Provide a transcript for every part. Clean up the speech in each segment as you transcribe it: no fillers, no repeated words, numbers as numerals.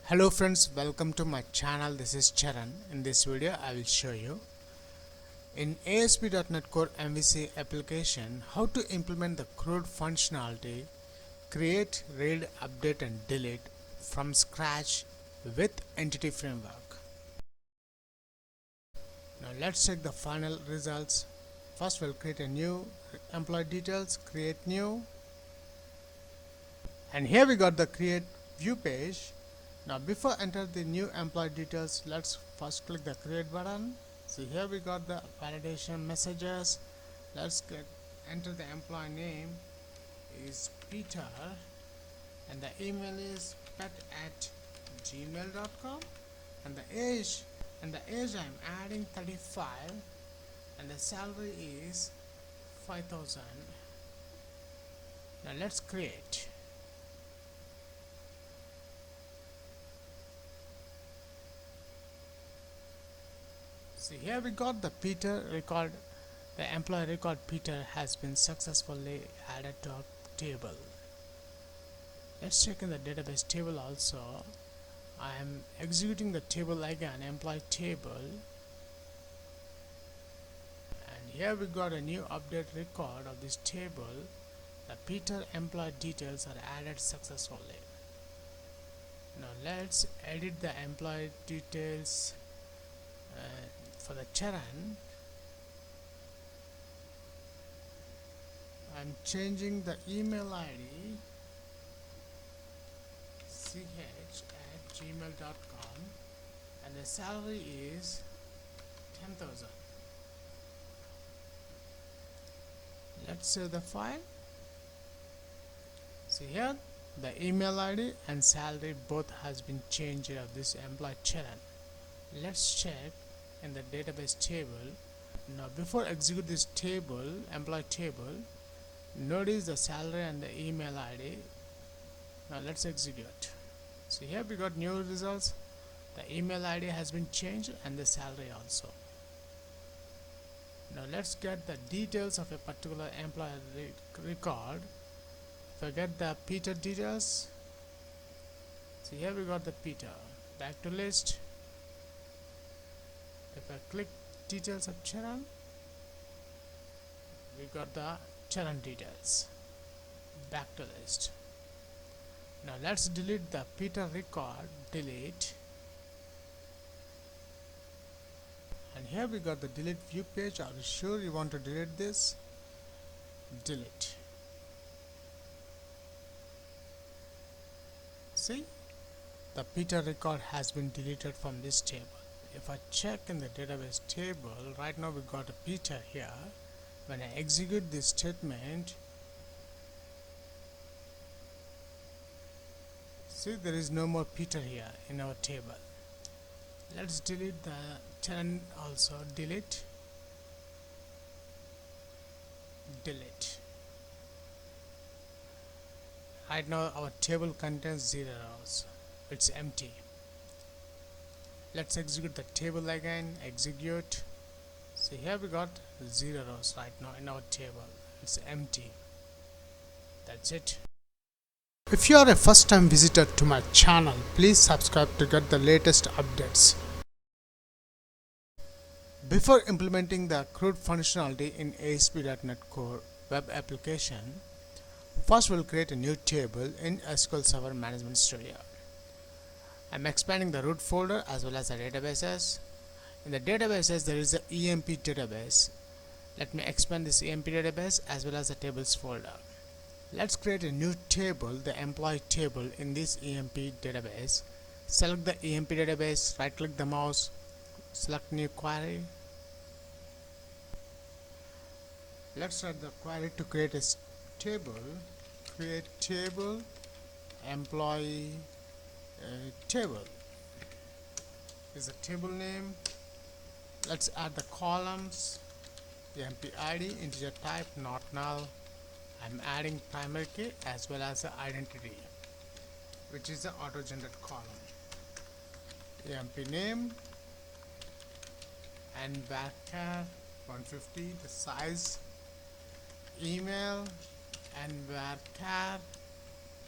Hello friends, welcome to my channel. This is Charan. In this video I will show you in ASP.NET Core MVC application how to implement the CRUD functionality, create, read, update and delete from scratch with Entity Framework. Now let's check the final results. First we'll create a new employee details, create new, and here we got the create view page. Now before enter the new employee details, let's first click the create button. So here we got the validation messages. Let's enter the employee name is Peter and the email is pet@gmail.com and the age I'm adding 35 and the salary is 5,000. Now let's create. So here we got the Peter record. The employee record Peter has been successfully added to our table. Let's check in the database table also. I am executing the table again, employee table, and here we got a new update record of this table. The Peter employee details are added successfully. Now let's edit the employee details for the Charan. I'm changing the email ID ch@gmail.com and the salary is 10,000. Let's save the file. See here the email ID and salary both has been changed of this employee Charan. Let's check in the database table. Now before execute this table, employee table, notice the salary and the email ID. Now let's execute. So here we got new results. The email ID has been changed and the salary also. Now let's get the details of a particular employee record. Forget the Peter details. So here we got the Peter. Back to list. If I click details of Charan, we got the Charan details. Back to list. Now let's delete the Peter record, delete, and here we got the delete view page. Are you sure you want to delete this? Delete. See, the Peter record has been deleted from this table. If I check in the database table, right now we got a Peter here. When I execute this statement, see, there is no more Peter here in our table. Let's delete the Charan also. Delete. Right now our table contains 0 rows. It's empty. Let's execute the table again. Execute. So here we got 0 rows right now in our table. It's empty. That's it. If you are a first time visitor to my channel, please subscribe to get the latest updates. Before implementing the CRUD functionality in ASP.NET Core web application, first we'll create a new table in SQL Server Management Studio. I'm expanding the root folder as well as the databases. In the databases there is a EMP database. Let me expand this EMP database as well as the tables folder. Let's create a new table, the employee table in this EMP database. Select the EMP database, right click the mouse, select new query. Let's write the query to create a table. Create table employee table is a table name. Let's add the columns, EMP ID, integer type, not null. I'm adding primary key as well as the identity, which is the auto-generated column. EMP name and varchar 150, the size, email and varchar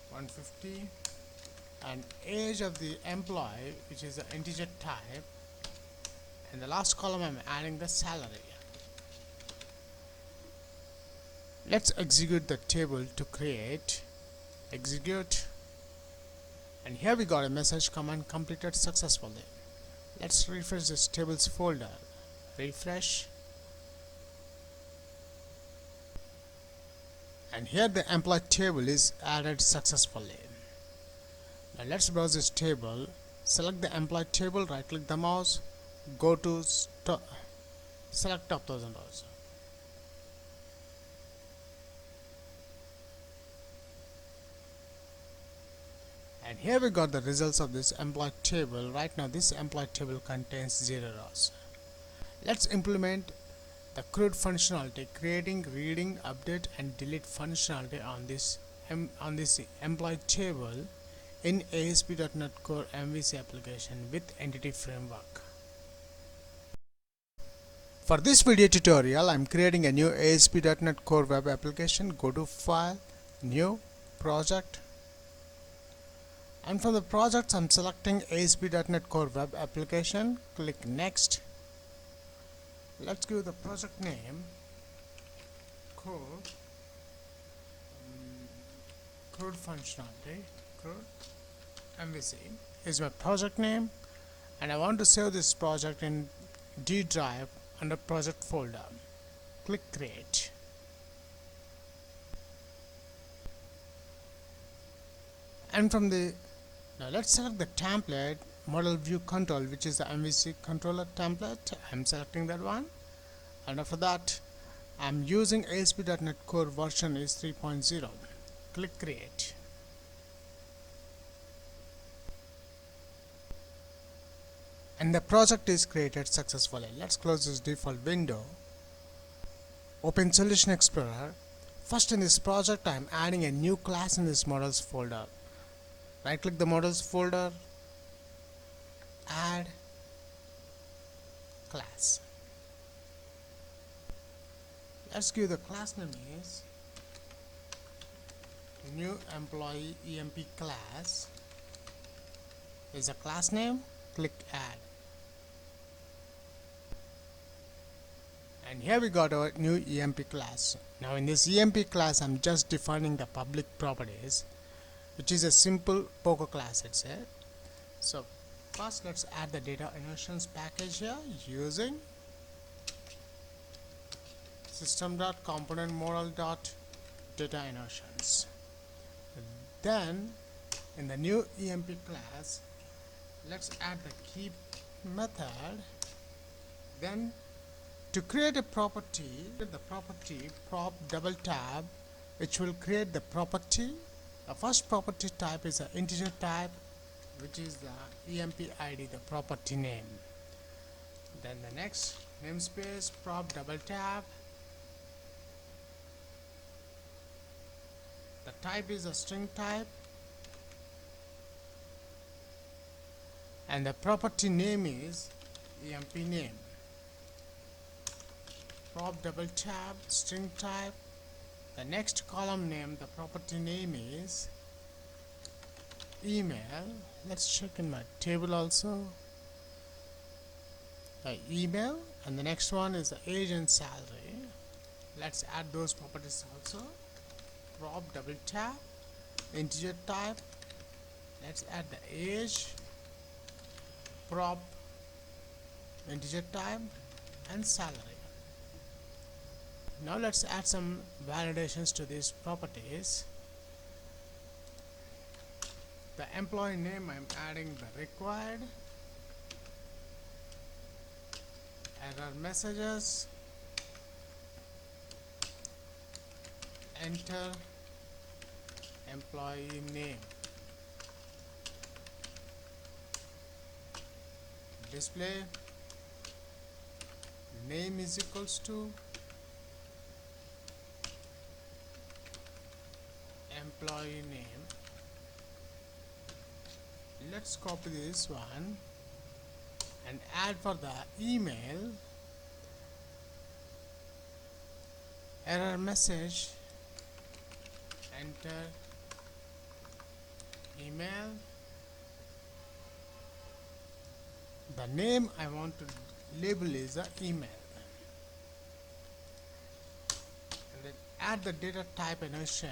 150, and age of the employee, which is an integer type, and the last column I'm adding the salary. Let's execute the table to create. Execute, and here we got a message command completed successfully. Let's refresh this tables folder. Refresh, and here the employee table is added successfully. Now let's browse this table. Select the employee table, right click the mouse, go to select top 1000 rows. And here we got the results of this employee table. Right now this employee table contains 0 rows. Let's implement the CRUD functionality, creating, reading, update and delete functionality on this employee table in ASP.NET Core MVC application with Entity Framework. For this video tutorial, I'm creating a new ASP.NET Core web application. Go to File, New, Project, and from the projects I'm selecting ASP.NET Core web application. Click Next. Let's give the project name CRUD functionality. CRUD MVC is my project name, and I want to save this project in D drive under project folder. Click Create. And from the now let's select the template model view control, which is the MVC controller template. I'm selecting that one, and after that I'm using ASP.NET Core version is 3.0. Click Create. And the project is created successfully. Let's close this default window. Open Solution Explorer. First, in this project I'm adding a new class in this models folder. Right click the models folder, add class. Let's give the class name is new employee emp class is a class name. Click add, and here we got our new emp class. Now in this emp class I'm just defining the public properties, which is a simple Poker class itself. So first let's add the data innovations package here using system.componentModel.data innovations. Then in the new emp class let's add the key method. Then to create a property, the property prop double tab, which will create the property. The first property type is an integer type, which is the emp id, the property name. Then the next namespace prop double tab. The type is a string type, and the property name is emp name. Prop double tab, string type. The next column name, the property name is email. Let's check in my table also. The email, and the next one is the age and salary. Let's add those properties also. Prop double tab, integer type. Let's add the age, prop integer type, and salary. Now let's add some validations to these properties. The employee name, I'm adding the required. Error messages, enter employee name. Display name is equals to employee name. Let's copy this one and add for the email. Error message, enter email, The name I want to label is the email, and then add the data type annotation,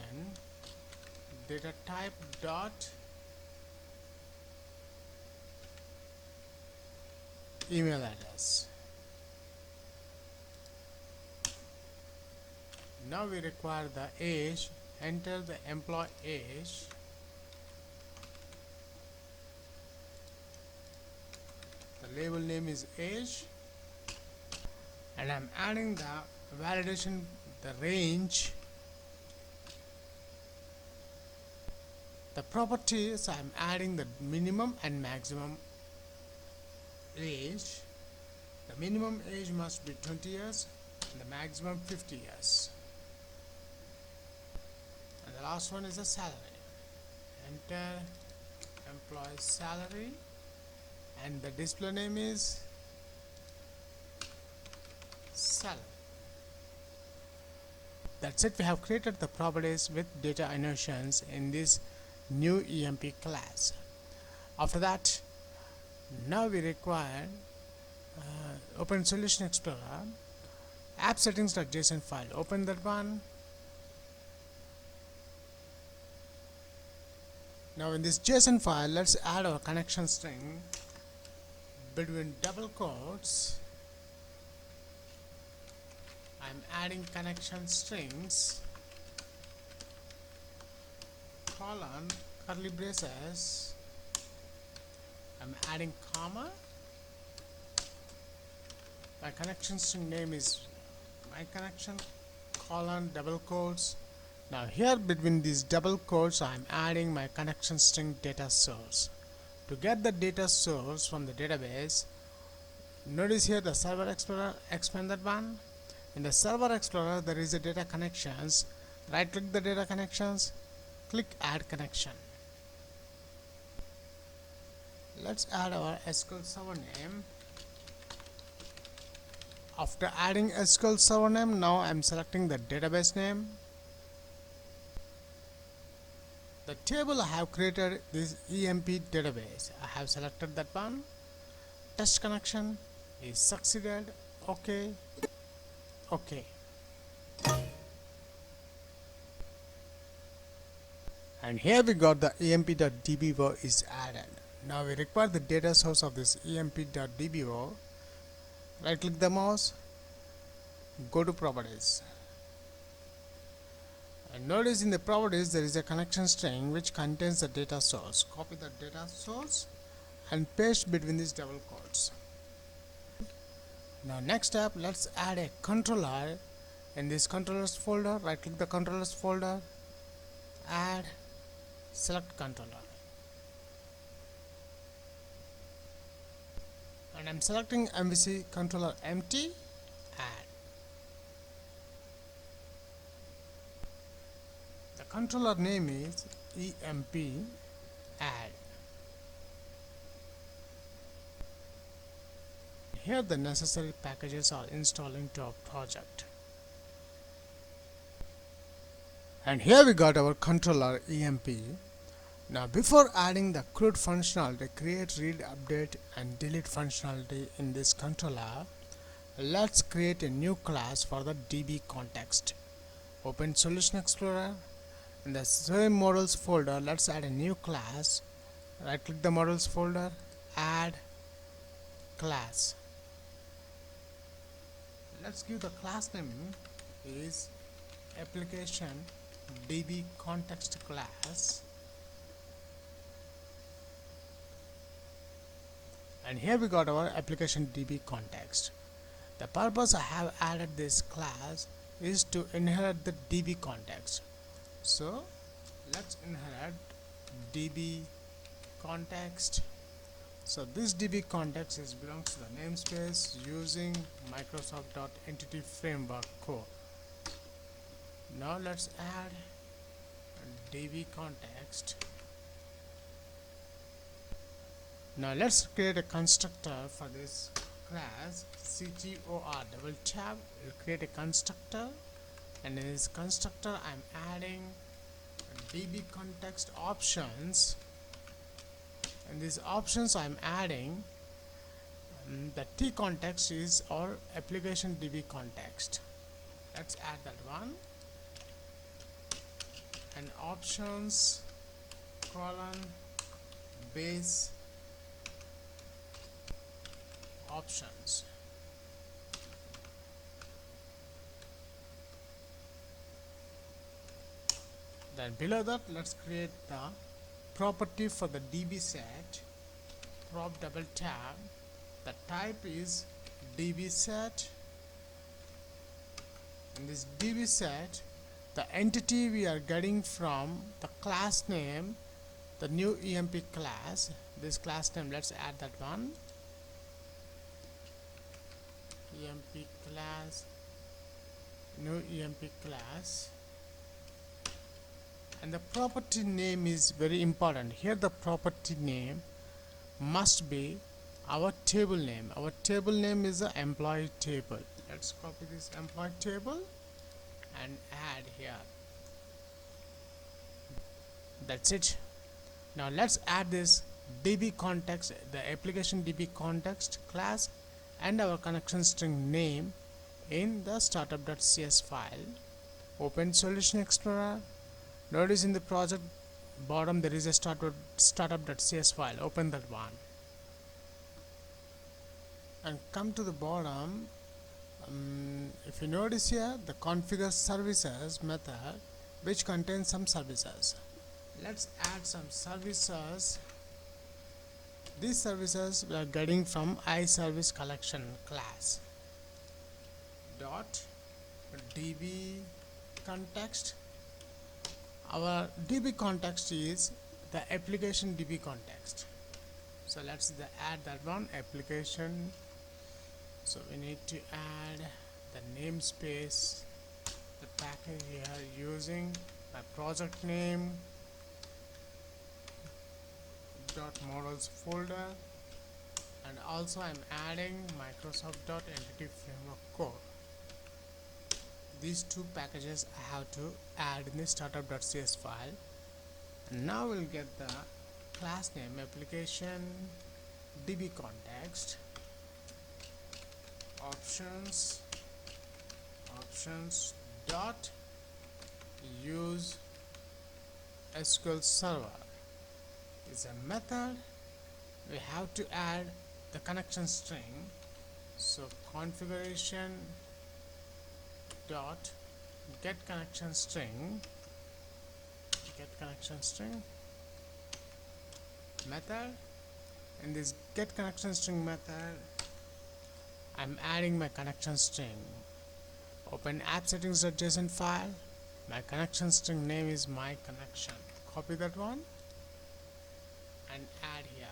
data type dot email address. Now we require the age. Enter the employee age, the label name is age, and I'm adding the validation, the range, the properties. I'm adding the minimum and maximum age. The minimum age must be 20 years and the maximum 50 years. And the last one is the salary. Enter employee salary, and the display name is salary. That's it. We have created the properties with data annotations in this new EMP class. After that, now we require open Solution Explorer, app settings.json file. Open that one. Now in this JSON file, let's add our connection string between double quotes. I'm adding connection strings, colon, curly braces. I'm adding comma. My connection string name is my connection, colon, double quotes. Now here between these double quotes, I am adding my connection string data source. To get the data source from the database, notice here the Server Explorer, expand that one. In the Server Explorer, there is a data connections. Right click the data connections, click add connection. Let's add our SQL Server name. After adding SQL Server name, now I am selecting the database name. The table I have created this EMP database. I have selected that one. Test connection is succeeded. OK. OK. And here we got the emp.dbo is added. Now we require the data source of this emp.dbo. Right click the mouse, go to properties. And notice in the properties there is a connection string which contains the data source. Copy the data source and paste between these double quotes. Now next step, let's add a controller. In this controllers folder, right click the controllers folder, add, select controller. And I'm selecting MVC controller empty, add. The controller name is EMP, add. Here the necessary packages are installing to our project. And here we got our controller EMP. Now before adding the CRUD functionality, create, read, update and delete functionality in this controller, let's create a new class for the DB context. Open Solution Explorer. In the same models folder, let's add a new class. Right click the models folder, add class. Let's give the class name is application DB context class. And here we got our application DB context. The purpose I have added this class is to inherit the DB context. So let's inherit DB context. So this DB context belongs to the namespace using Microsoft.Entity Framework core. Now let's add DB context. Now let's create a constructor for this class. CTOR double tab will create a constructor, and in this constructor I'm adding DB context options. And these options I'm adding The T context is our application DB context. Let's add that one. And options colon base options. Then below that, let's create the property for the DB set. Prop double tab. The type is DB set. In this DB set, the entity we are getting from the class name, the new EMP class. This class name, let's add that one. EMP class, new EMP class. And the property name is very important. Here the property name must be our table name. Our table name is the employee table. Let's copy this employee table and add here. That's it. Now let's add this DB context, the application DB context class and our connection string name in the startup.cs file. Open Solution Explorer. Notice in the project bottom there is a startup.cs file. Open that one and come to the bottom. If you notice here, the configure services method which contains some services. Let's add some services. These services we are getting from iService collection class. Dot DB context. Our DB context is the application DB context. So let's add that one, application. So we need to add the namespace, the package we are using, my project name, .models folder, and also I'm adding Microsoft.Entity Framework core. These two packages I have to add in the startup.cs file. And now we'll get the class name application DB context options dot use SQL server is a method. We have to add the connection string. So configuration dot get connection string method. In this get connection string method, I'm adding my connection string. Open app settings.json file. My connection string name is my connection. Copy that one and add here.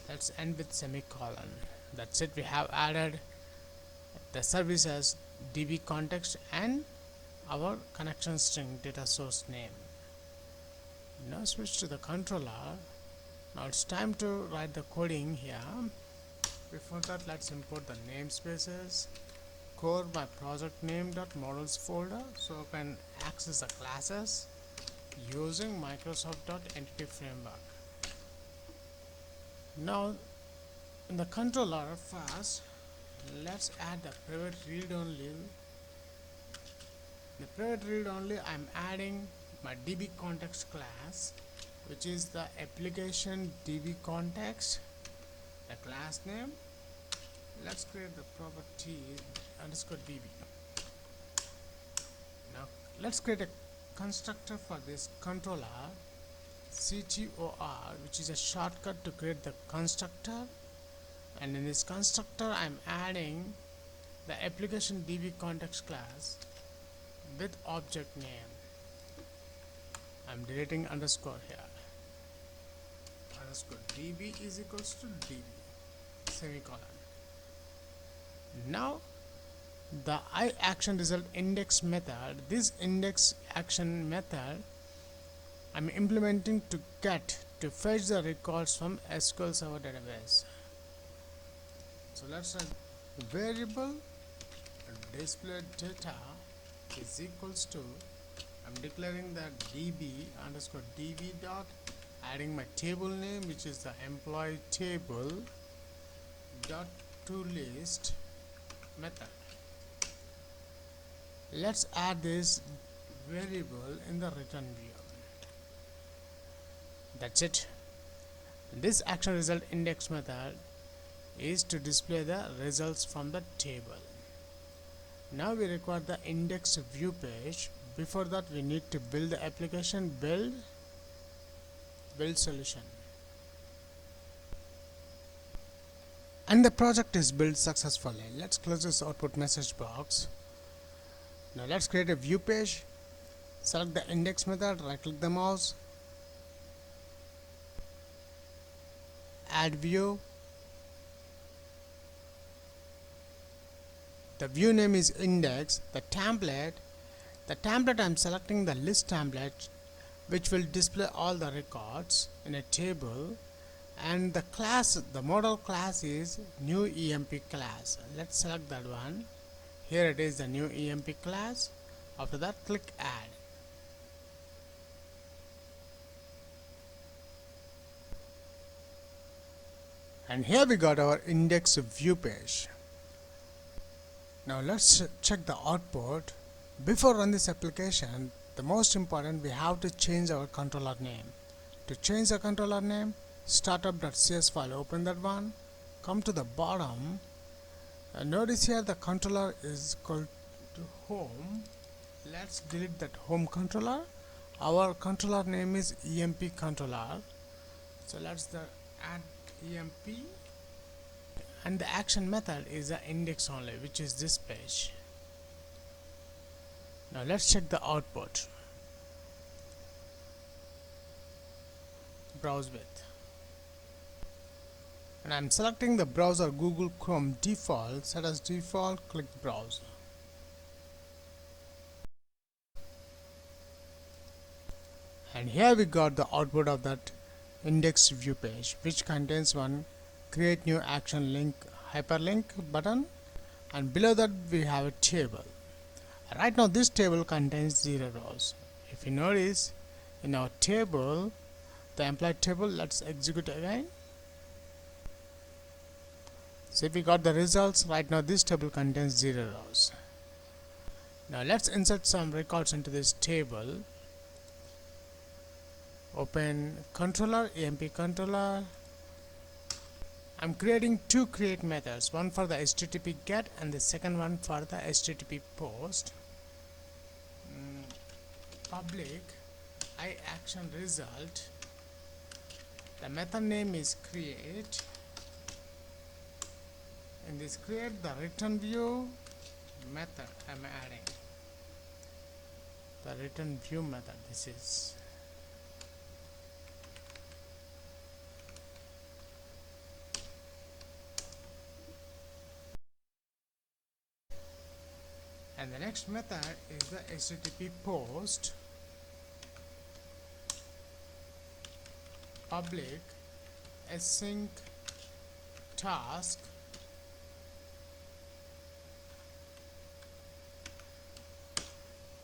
Let's end with semicolon. That's it. We have added the services DB context and our connection string data source name. Now switch to the controller. Now it's time to write the coding here. Before that, let's import the namespaces. Core my project name .models folder, so I can access the classes using Microsoft.Entity Framework. Now in the controller, first let's add the private read only. The private read only, I'm adding my DB context class, which is the application DB context, the class name. Let's create the property underscore DB. Now let's create a constructor for this controller, CTOR, which is a shortcut to create the constructor. And in this constructor, I'm adding the application DB context class with object name. I'm deleting underscore here. Underscore DB is equals to DB, semicolon. Now the iActionResult index method, this index action method I'm implementing to fetch the records from SQL Server database. So let's write variable display data is equals to, I'm declaring that DB underscore DB dot, adding my table name, which is the employee table, dot to list method. Let's add this variable in the return view. That's it. This action result index method is to display the results from the table. Now we require the index view page. Before that we need to build the application build solution. And the project is built successfully. Let's close this output message box. Now let's create a view page. Select the index method, right click the mouse, add view. The view name is index. The template I'm selecting the list template, which will display all the records in a table, and the model class is new EMP class. Let's select that one. Here it is, the new EMP class. After that, click add. And here we got our index view page. Now let's check the output. Before run this application, the most important, we have to change our controller name. To change the controller name, startup.cs file, open that one, come to the bottom, and notice here the controller is called to home. Let's delete that home controller. Our controller name is EMP controller. So let's add EMP, and the action method is the index only, which is this page. Now let's check the output. Browse with, and I'm selecting the browser Google Chrome default. Set as default, click browse. And here we got the output of that index view page, which contains one create new action link hyperlink button, and below that we have a table. Right now this table contains 0 rows. If you notice in our table, the employee table, let's execute again. So we got the results. Right now this table contains 0 rows. Now let's insert some records into this table. Open controller, EMP controller. I'm creating two create methods, one for the HTTP get and the second one for the HTTP post. Public action result. The method name is create. In this create, the return view method I'm adding. The return view method, this is. And the next method is the HTTP post. Public async task.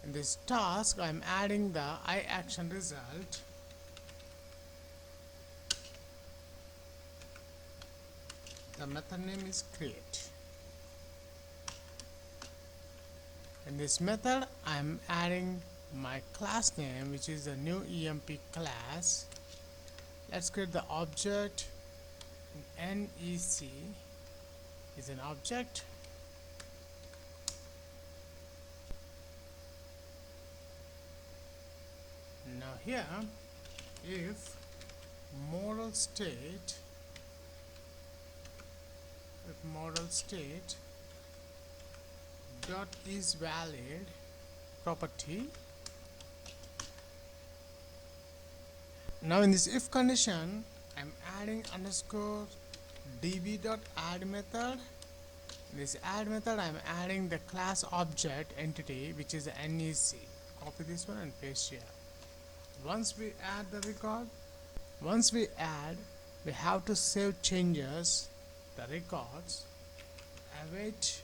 In this task, I'm adding the action result. The method name is create. In this method, I'm adding my class name, which is a new EMP class. Let's create the object. NEC is an object. Now here, if model state dot is valid property. Now in this if condition, I'm adding underscore db.add method. In this add method, I'm adding the class object entity, which is the NEC. Copy this one and paste here. Once we add the record, we have to save changes, the records, await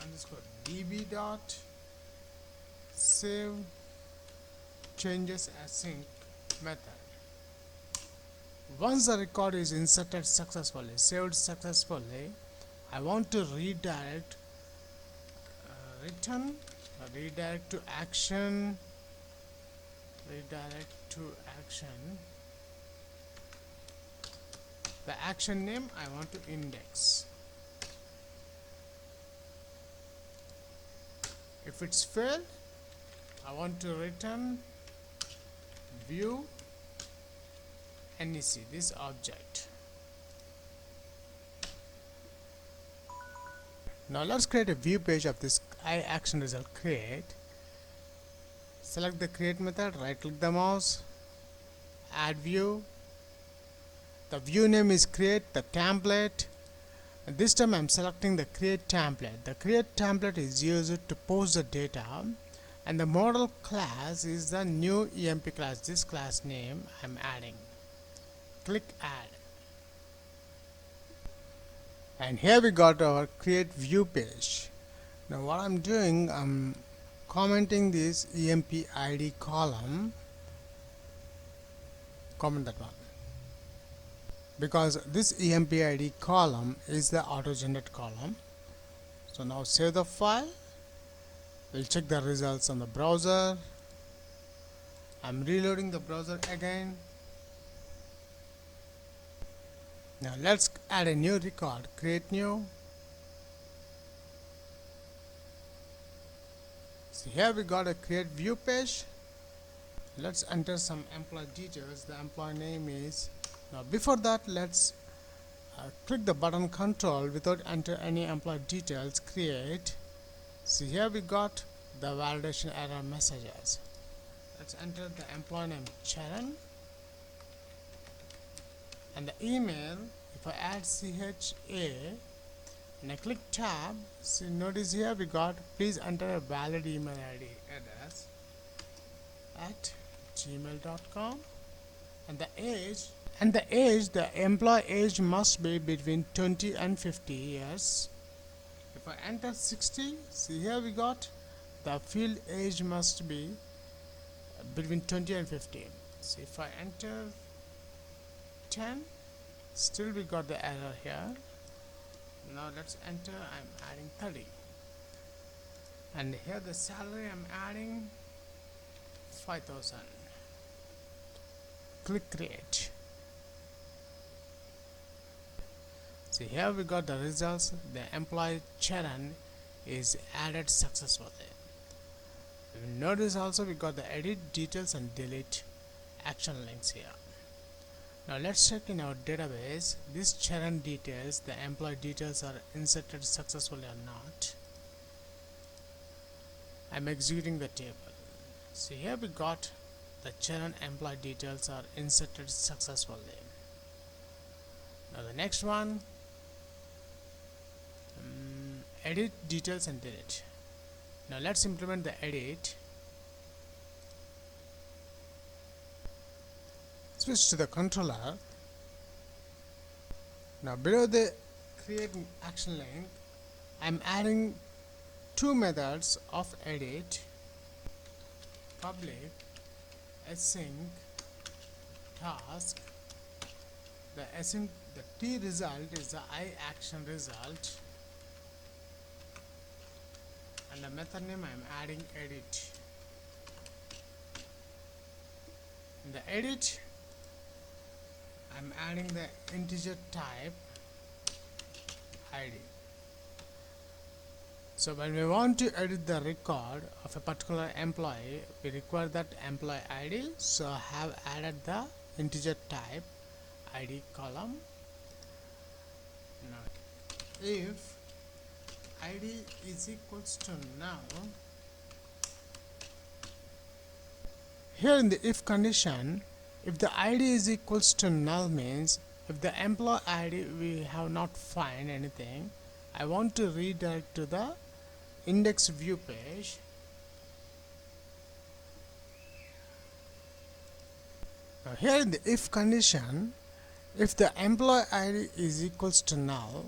underscore db dot save changes async method. once the record is inserted successfully, saved successfully, I want to redirect return redirect to action the action name I want to index. If it's failed, I want to return view NEC, this object. Now let's create a view page of this action result create. Select the create method, right click the mouse, add view. The view name is create, the template. And this time I'm selecting the create template. The create template is used to post the data, and the model class is the new EMP class. This class name I'm adding. Click add. And here we got our create view page. Now what I'm doing, I'm commenting this EMP ID column, comment that one, because this EMP ID column is the auto generate column. So now save the file. We'll check the results on the browser. I'm reloading the browser again. Now let's add a new record, create new. So here we got a create view page. Let's enter some employee details. The employee name is, now before that let's click the button control without enter any employee details, create. See here we got the validation error messages. Let's enter the employee name Charan. And the email, if I add CHA and I click tab, see notice here we got please enter a valid email ID address at gmail.com, and the age, the employee age must be between 20 and 50 years. If I enter 60, see here we got the field age must be between 20 and 50. So if I enter 10, still we got the error here. Now let's enter, I'm adding 30, and here the salary I'm adding 5,000. Click create. See here we got the results. The employee Charan is added successfully. Notice also we got the edit details and delete action links here. Now let's check in our database this Charan details, the employee details are inserted successfully or not. I'm executing the table. See here we got the Charan employee details are inserted successfully. Now the next one, edit details and delete. Now let's implement the edit. Switch to the controller. Now below the create action link, I'm adding two methods of edit: public async task. The async, the T result is the I action result, and the method name I'm adding edit. In the edit, I'm adding the integer type ID. So when we want to edit the record of a particular employee, we require that employee ID. So I have added the integer type ID column. Now if ID is equals to null, here in the if condition, if the ID is equals to null means if the employee ID we have not find anything, I want to redirect to the index view page. Now here in the if condition, if the employee ID is equals to null,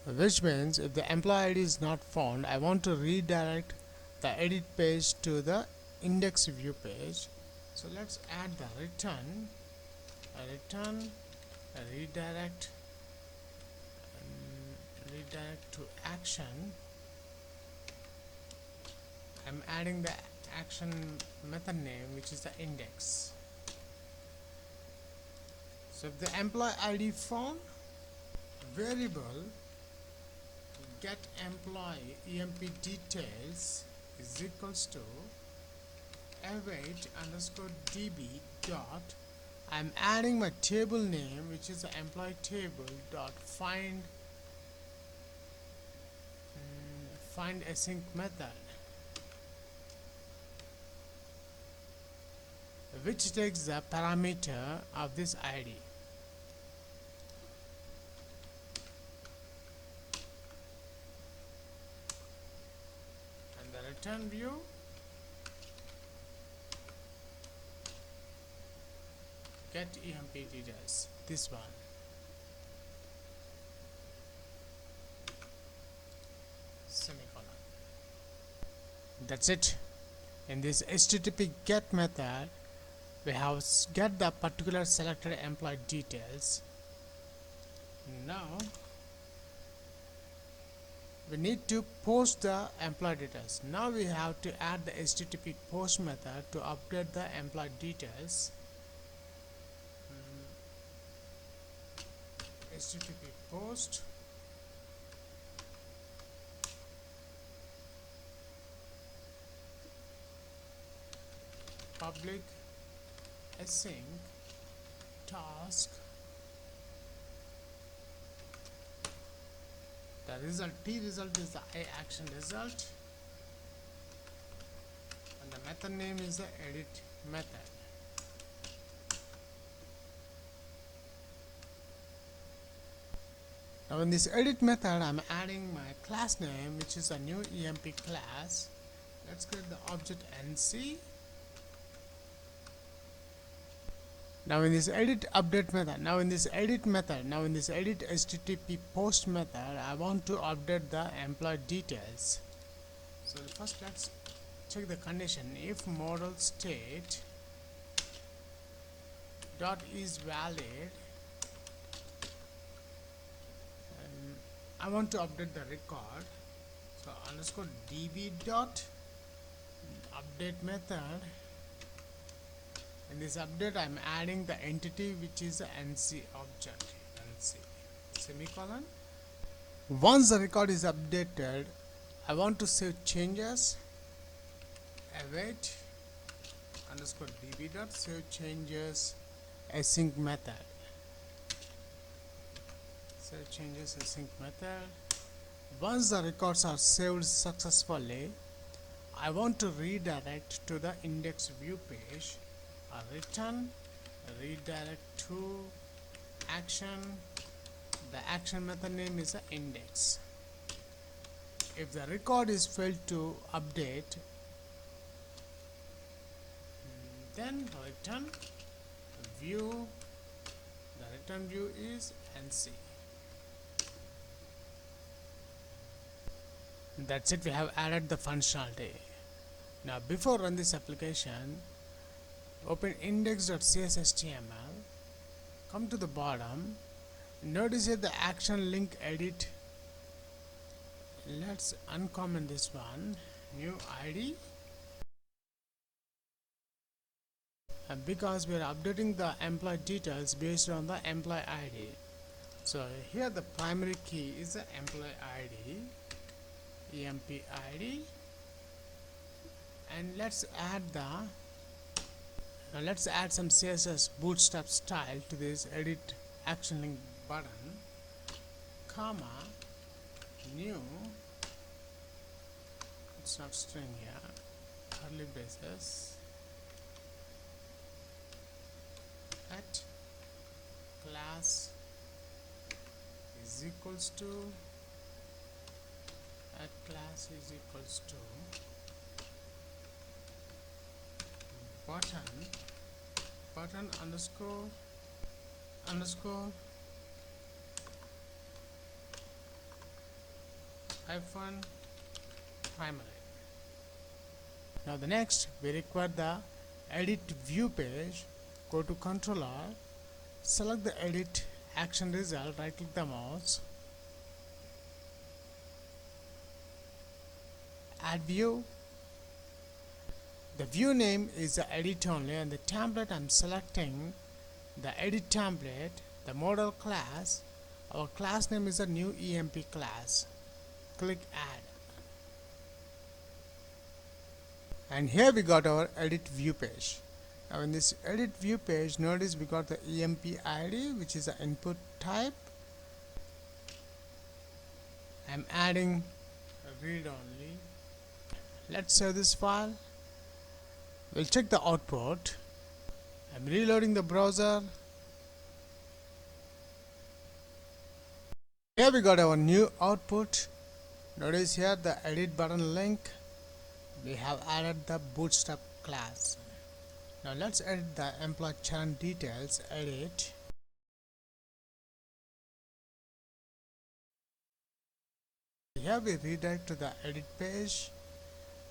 which means if the employee ID is not found, I want to redirect the edit page to the index view page. So let's add the return redirect redirect to action. I'm adding the action method name, which is the index. So if the employee ID found, variable get employee emp details is equals to await underscore db dot, I'm adding my table name, which is the employee table dot find async method, which takes the parameter of this ID. And the return view get emp details, this one. Semicolon. That's it. In this HTTP get method, we have get the particular selected employee details. Now we need to post the employee details. Now we have to add the HTTP post method to update the employee details. HTTP post public async task, the result T result is the I action result, and the method name is the edit method. Now in this edit method, I'm adding my class name, which is a new emp class. Let's create the object NC. Now in this edit update method, now in this edit HTTP post method, I want to update the employee details. So first let's check the condition. If model state dot is valid, I want to update the record. So underscore db dot update method. In this update, I'm adding the entity, which is the NC object, NC semicolon. Once the record is updated, I want to save changes. Await underscore db dot save changes async method. Save changes async method. Once the records are saved successfully, I want to redirect to the index view page. Return redirect to action. The action method name is the index. If the record is failed to update, then return view. The return view is NC. That's it. We have added the functionality. Now before run this application, open index.cshtml, come to the bottom, notice here the action link edit. Let's uncomment this one, new ID, and because we are updating the employee details based on the employee ID. So here the primary key is the employee ID, emp ID, and let's add some CSS bootstrap style to this edit action link button, comma, new, it's not string here, curly braces, at class is equals to, at class is equals to button underscore hyphen primary. Now the next we require the edit view page. Go to controller, select the edit action result, right click the mouse, add view. The view name is the edit only, and the template I'm selecting the edit template. The model class, our class name is a new EMP class. Click add, and here we got our edit view page. Now in this edit view page, notice we got the EMP ID, which is the input type. I'm adding a read only. Let's save this file. We'll check the output. I'm reloading the browser. Here we got our new output. Notice here the edit button link. We have added the bootstrap class. Now let's edit the employee churn details. Edit. Here we redirect to the edit page.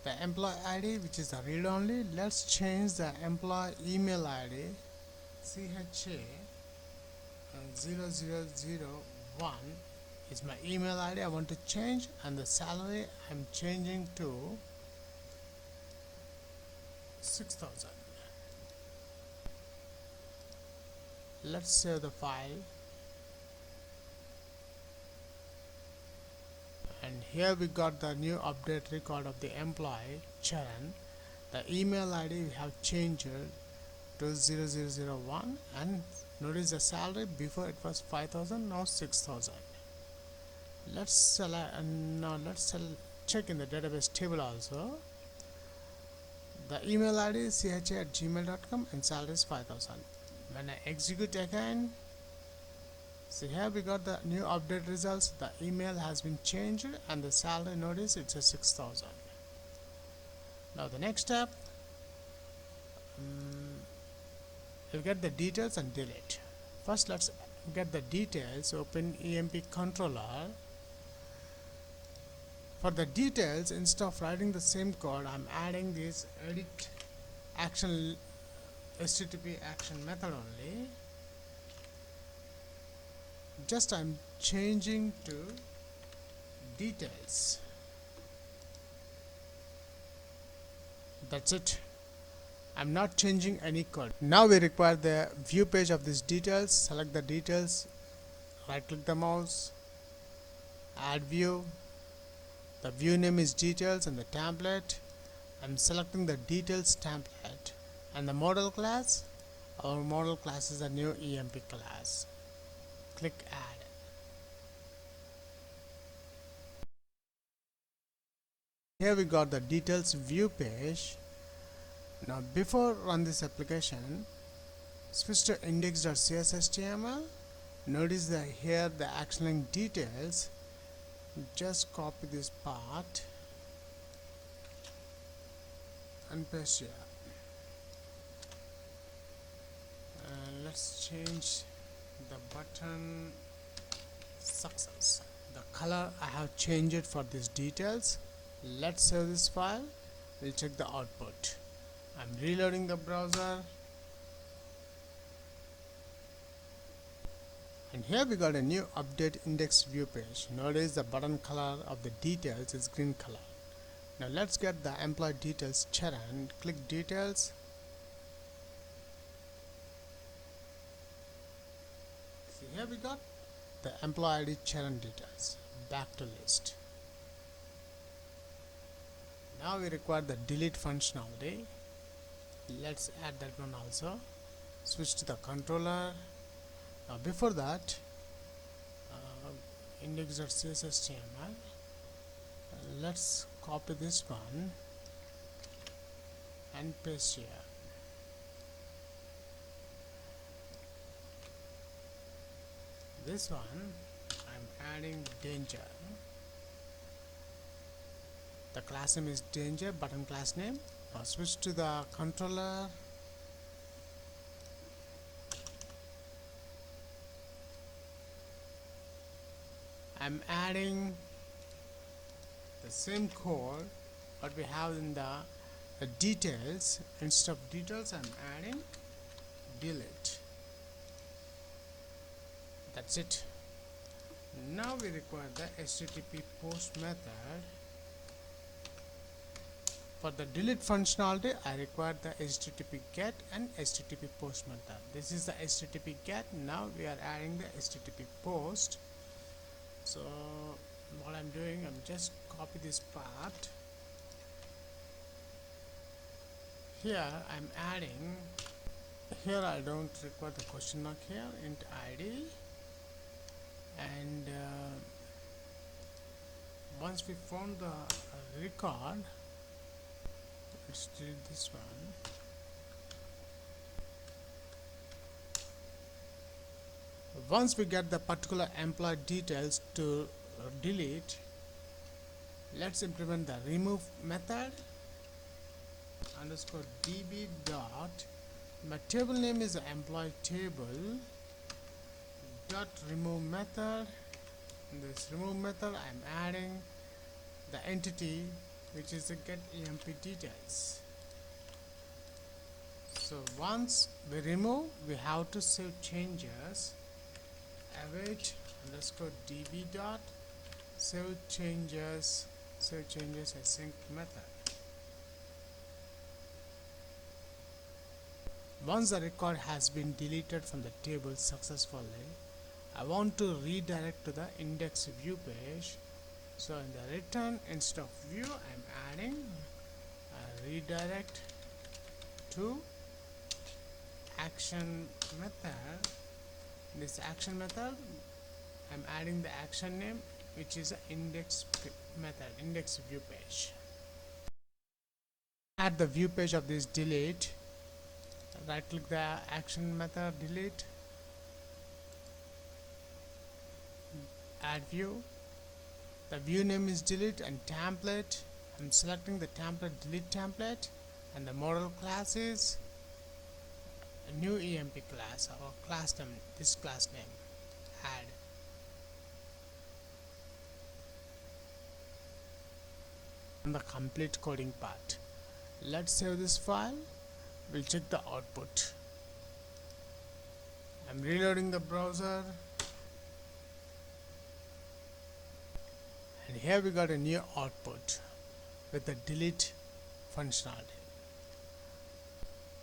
The employee ID, which is the read only, let's change the employee email ID CHA 0001 is my email ID I want to change, and the salary I'm changing to 6,000. Let's save the file, and here we got the new update record of the employee churn. The email ID we have changed to 0001, and notice the salary before it was 5,000, now 6,000. Let's select, and now let's check in the database table also. The email ID is cha@gmail.com and salary is 5,000. When I execute again, see here we got the new update results. The email has been changed and the salary, notice it's a 6,000. Now the next step, we'll get the details and delete. First let's get the details. Open EMP controller. For the details, instead of writing the same code, I'm adding this edit action HTTP action method only. Just I'm changing to details. That's it. I'm not changing any code. Now we require the view page of these details. Select the details, right click the mouse, add view. The view name is details and the template. I'm selecting the details template, and the model class, our model class is a new EMP class. Click add. Here we got the details view page. Now before run this application, switch to index.cshtml. Notice that here the action link details. Just copy this part and paste here. Let's change the button success. The color I have changed it for these details. Let's save this file. We'll check the output. I'm reloading the browser, and here we got a new update index view page. Notice the button color of the details is green color. Now let's get the employee details churn. Click details. See here we got the employee ID churn details. Back to list. Now we require the delete functionality. Let's add that one also. Switch to the controller. Now before that, index.cshtml, let's copy this one and paste here. This one I'm adding danger. The class name is danger, button class name. Now switch to the controller. I'm adding the same code what we have in the details. Instead of details, I'm adding delete. The That's it. Now we require the HTTP post method. For the delete functionality, I require the HTTP get and HTTP post method. This is the HTTP get. Now we are adding the HTTP post. So what I'm doing, I'm just copy this part. Here I'm adding. Here I don't require the question mark here. Int ID. And once we found the record, let's delete this one. Once we get the particular employee details to delete, let's implement the remove method underscore db dot. My table name is the employee table dot remove method. In this remove method, I'm adding the entity which is the get emp details. So once we remove, we have to save changes. Await underscore db dot save changes async method. Once the record has been deleted from the table successfully, I want to redirect to the index view page. So in the return, instead of view, I'm adding a redirect to action method. In this action method, I'm adding the action name, which is the index method, index view page. Add the view page of this delete. Right click the action method delete, add view. The view name is delete and template. I'm selecting the template delete template, and the model class is a new emp class or class name. This class name add. And the complete coding part. Let's save this file. We'll check the output. I'm reloading the browser, and here we got a new output with the delete functionality.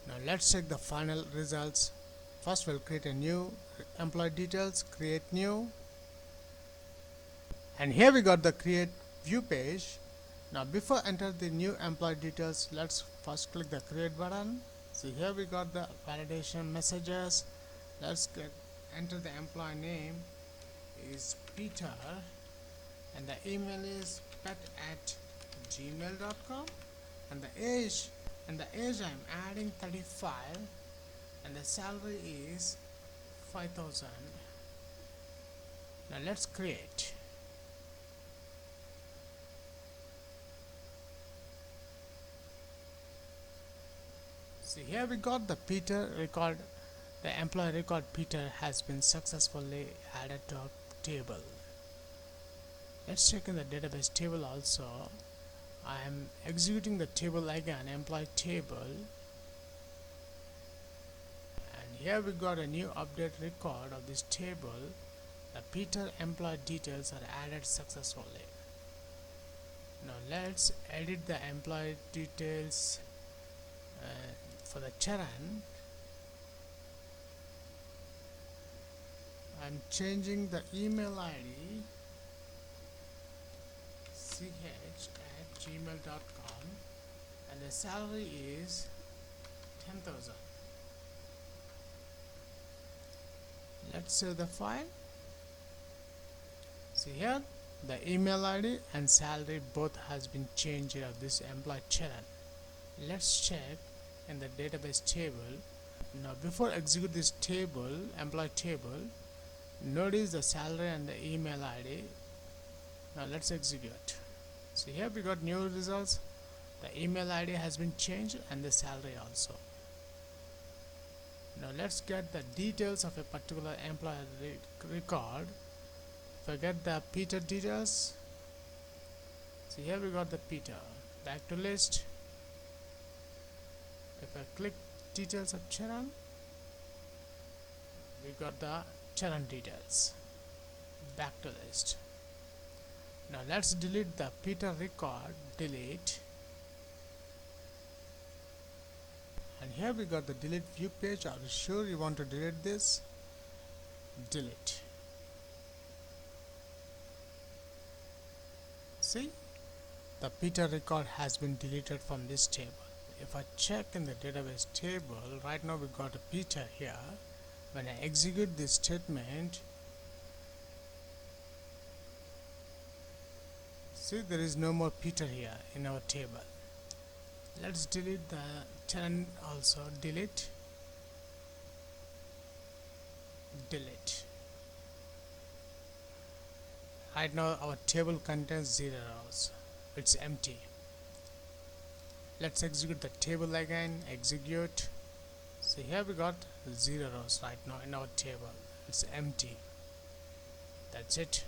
Now let's check the final results. First we'll create a new employee details, create new, and here we got the create view page. Now before enter the new employee details, let's first click the create button. So here we got the validation messages. Let's enter the employee name is Peter, and the email is pet@gmail.com, and the age I'm adding 35, and the salary is 5,000. Now let's create. See, here we got the Peter record. The employee record Peter has been successfully added to our table. Let's check in the database table also. I am executing the table again, employee table, and here we got a new update record of this table. The Peter employee details are added successfully. Now let's edit the employee details for the Charan. I'm changing the email ID ch@gmail.com, and the salary is 10,000. Let's save the file. See here, the email ID and salary both has been changed of this employee Charan. Let's check in the database table. Now before execute this table, employee table, notice the salary and the email ID. Now let's execute. So here we got new results. The email ID has been changed and the salary also. Now let's get the details of a particular employee record. If I get the Peter details, so here we got the Peter. Back to list. If I click details of Charan, we got the challenge details. Back to list. Now let's delete the Peter record. Delete. And here we got the delete view page. Are you sure you want to delete this? Delete. See, the Peter record has been deleted from this table. If I check in the database table, right now we got a Peter here. When I execute this statement, see, there is no more Peter here in our table. Let's delete the challenge also. Delete. Delete. Right now our table contains 0 rows. It's empty. Let's execute the table again. Execute. So here we got 0 rows right now in our table. It's empty. That's it.